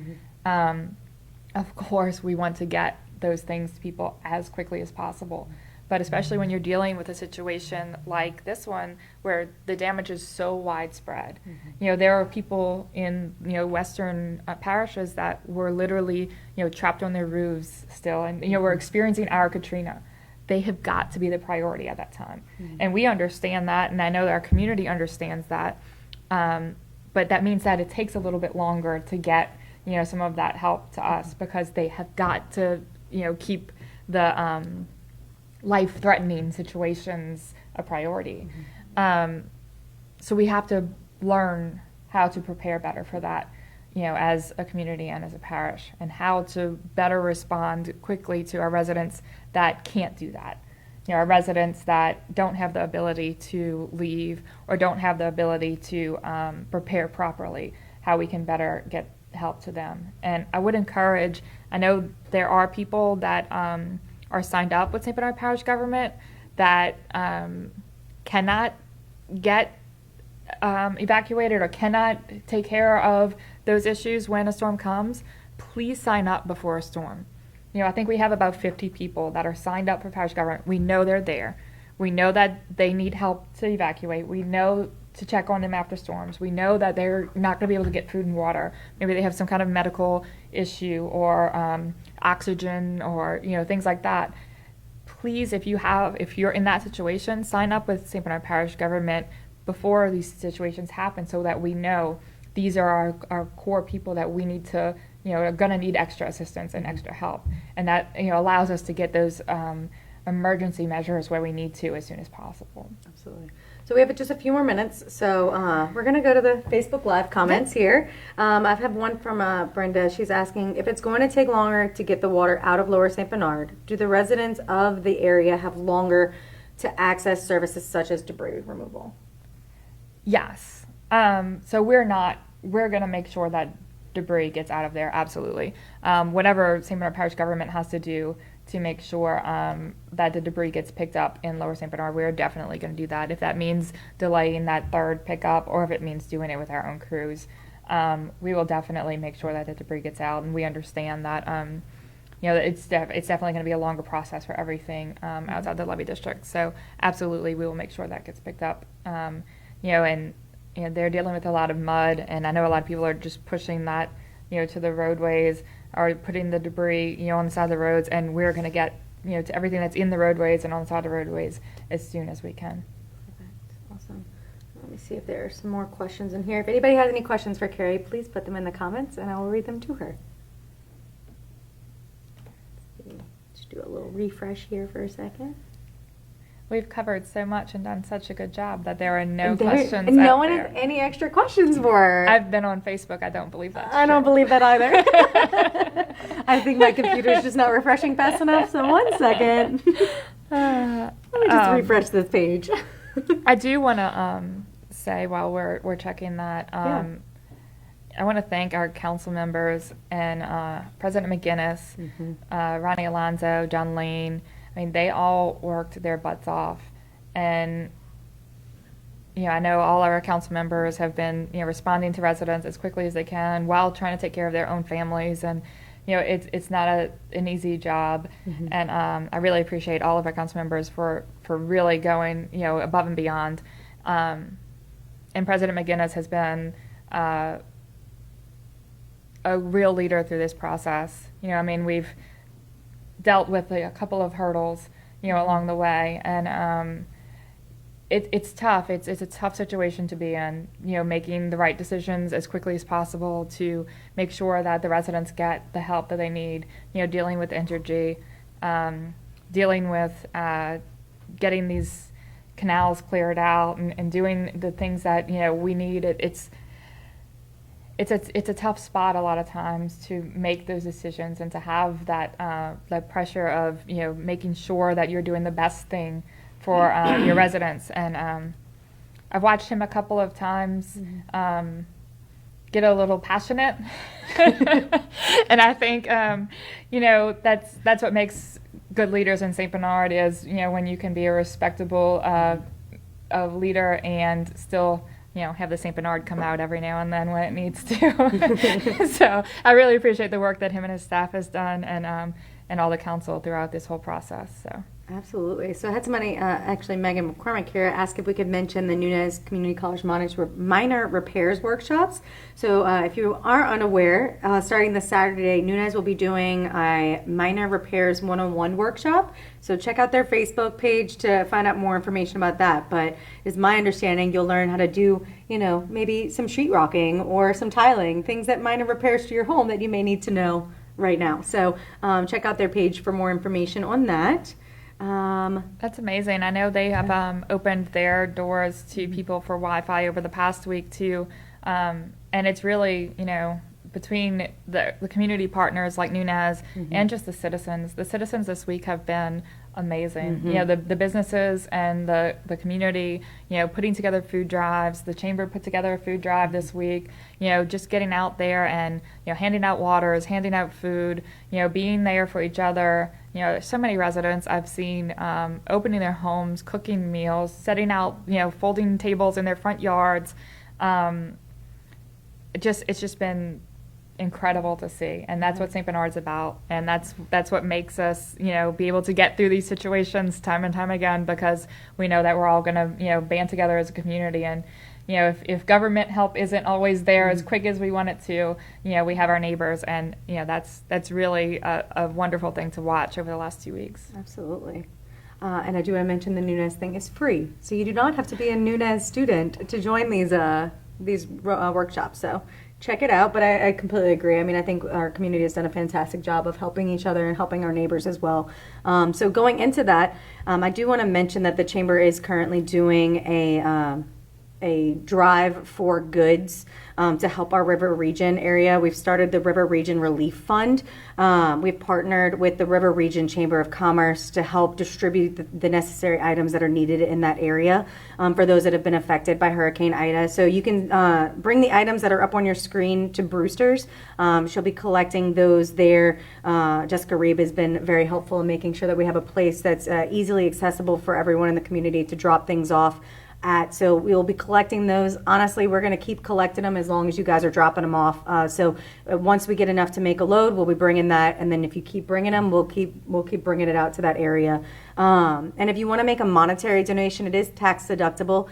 Of course, we want to get those things to people as quickly as possible. But especially when you're dealing with a situation like this one, where the damage is so widespread. There are people in, western parishes that were literally, trapped on their roofs still. And, we're experiencing our Katrina. They have got to be the priority at that time. And we understand that, and I know that our community understands that. But that means that it takes a little bit longer to get, some of that help to us, because they have got to, keep the life-threatening situations a priority. So we have to learn how to prepare better for that, as a community and as a parish, and how to better respond quickly to our residents that can't do that. Our residents that don't have the ability to leave or don't have the ability to prepare properly, how we can better get help to them. And I would encourage, I know there are people that are signed up with St. Bernard Parish government that cannot get evacuated or cannot take care of those issues when a storm comes. Please sign up before a storm. I think we have about 50 people that are signed up for parish government. We know they're there. We know that they need help to evacuate. We know to check on them after storms. We know that they're not going to be able to get food and water. Maybe they have some kind of medical issue or oxygen or things like that. Please, if you're in that situation, sign up with St. Bernard Parish government before these situations happen, so that we know these are our core people that we need to, are going to need extra assistance and extra help. And that, allows us to get those emergency measures where we need to as soon as possible. Absolutely. So we have just a few more minutes. So we're going to go to the Facebook Live comments here. I have one from Brenda. She's asking, if it's going to take longer to get the water out of Lower St. Bernard, do the residents of the area have longer to access services such as debris removal? Yes. So we're going to make sure that debris gets out of there, absolutely. Whatever St. Bernard Parish government has to do to make sure that the debris gets picked up in Lower St. Bernard, we're definitely going to do that. If that means delaying that third pickup, or if it means doing it with our own crews, we will definitely make sure that the debris gets out. And we understand that it's definitely going to be a longer process for everything outside the levee district. So absolutely, we will make sure that gets picked up. And they're dealing with a lot of mud, and I know a lot of people are just pushing that, to the roadways or putting the debris, on the side of the roads, and we're going to get, to everything that's in the roadways and on the side of the roadways as soon as we can. Awesome. Let me see if there are some more questions in here. If anybody has any questions for Kerri, please put them in the comments and I will read them to her. Just do a little refresh here for a second. We've covered so much and done such a good job that there are no And questions and no out one there. has any extra questions for her. I've been on Facebook. I don't believe that. I don't believe that either. I think my computer's just not refreshing fast enough, so 1 second. Let me just refresh this page. I do want to say while we're checking that, I want to thank our council members and President McGinnis, Ronnie Alonzo, John Lane. I mean, they all worked their butts off, and I know all our council members have been responding to residents as quickly as they can while trying to take care of their own families, and it's not an easy job, and I really appreciate all of our council members for really going above and beyond, and President McGinnis has been a real leader through this process. I mean, we've dealt with a couple of hurdles, along the way, and it's tough. It's a tough situation to be in. Making the right decisions as quickly as possible to make sure that the residents get the help that they need. Dealing with energy, dealing with getting these canals cleared out, and doing the things that we need. It's a tough spot a lot of times to make those decisions and to have that pressure of making sure that you're doing the best thing for your residents. And I've watched him a couple of times get a little passionate, and I think that's what makes good leaders in St. Bernard is when you can be a respectable leader and still have the St. Bernard come out every now and then when it needs to. So I really appreciate the work that him and his staff has done, and all the council throughout this whole process. So. Absolutely. So I had somebody, actually Megan McCormick here, ask if we could mention the Nunez Community College minor repairs workshops. So if you are unaware, starting this Saturday, Nunez will be doing a minor repairs 101 workshop. So check out their Facebook page to find out more information about that. But it's my understanding you'll learn how to do, maybe some sheetrocking or some tiling, things that minor repairs to your home that you may need to know right now. So check out their page for more information on that. That's amazing. I know they have opened their doors to people for Wi-Fi over the past week too, and it's really between the community partners like Nunez and just the citizens. The citizens this week have been amazing. The businesses and the community, putting together food drives. The chamber put together a food drive this week, just getting out there and, handing out waters, handing out food, being there for each other. So many residents I've seen opening their homes, cooking meals, setting out, folding tables in their front yards. It's just been incredible to see, and that's what St. Bernard's about, and that's what makes us be able to get through these situations time and time again, because we know that we're all going to band together as a community. And if government help isn't always there as quick as we want it to, we have our neighbors, and that's really a wonderful thing to watch over the last 2 weeks. Absolutely. And I do want to mention the Nunez thing is free, so you do not have to be a Nunez student to join these workshops. So check it out. But I completely agree. I mean, I think our community has done a fantastic job of helping each other and helping our neighbors as well. So going into that, I do want to mention that the chamber is currently doing a drive for goods to help our River Region area. We've started the River Region Relief Fund. We've partnered with the River Region Chamber of Commerce to help distribute the necessary items that are needed in that area for those that have been affected by Hurricane Ida. So you can bring the items that are up on your screen to Brewster's. She'll be collecting those there. Jessica Reeb has been very helpful in making sure that we have a place that's easily accessible for everyone in the community to drop things off at. So we'll be collecting those. Honestly, we're going to keep collecting them as long as you guys are dropping them off. So once we get enough to make a load, we'll be bringing that, and then if you keep bringing them, we'll keep bringing it out to that area. And if you want to make a monetary donation, it is tax deductible.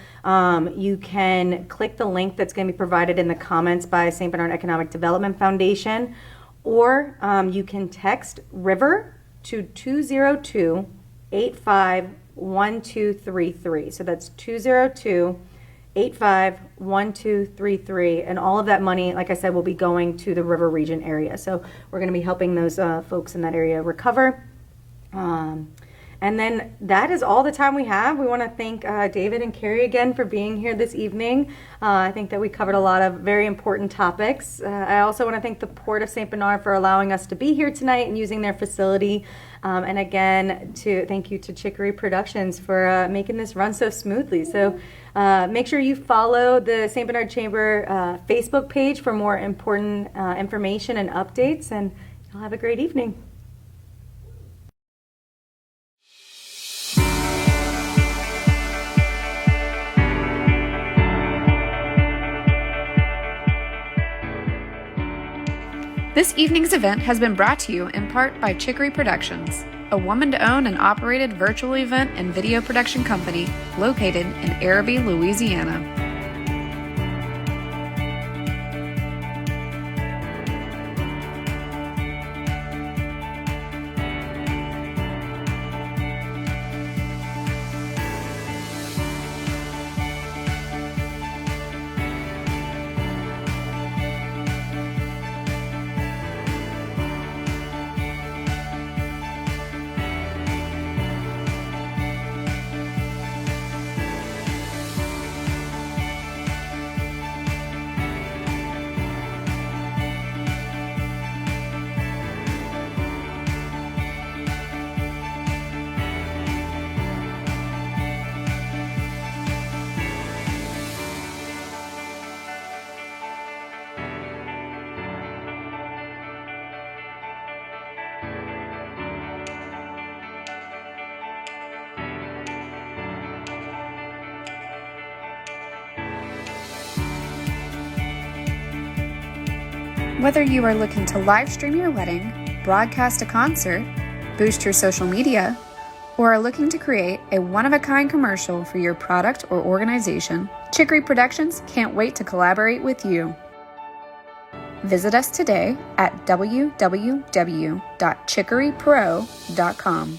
You can click the link that's going to be provided in the comments by St. Bernard Economic Development Foundation, or you can text RIVER to 202-85-1233. So that's 202-85-1233. And all of that money, like I said, will be going to the River Region area. So we're going to be helping those folks in that area recover. And then that is all the time we have. We want to thank David and Kerri again for being here this evening. I think that we covered a lot of very important topics. I also want to thank the Port of St. Bernard for allowing us to be here tonight and using their facility. And again, thank you to Chicory Productions for making this run so smoothly. So make sure you follow the St. Bernard Chamber Facebook page for more important information and updates. And you'll have a great evening. This evening's event has been brought to you in part by Chicory Productions, a woman-owned and operated virtual event and video production company located in Araby, Louisiana. Whether you are looking to live stream your wedding, broadcast a concert, boost your social media, or are looking to create a one-of-a-kind commercial for your product or organization, Chicory Productions can't wait to collaborate with you. Visit us today at www.chicorypro.com.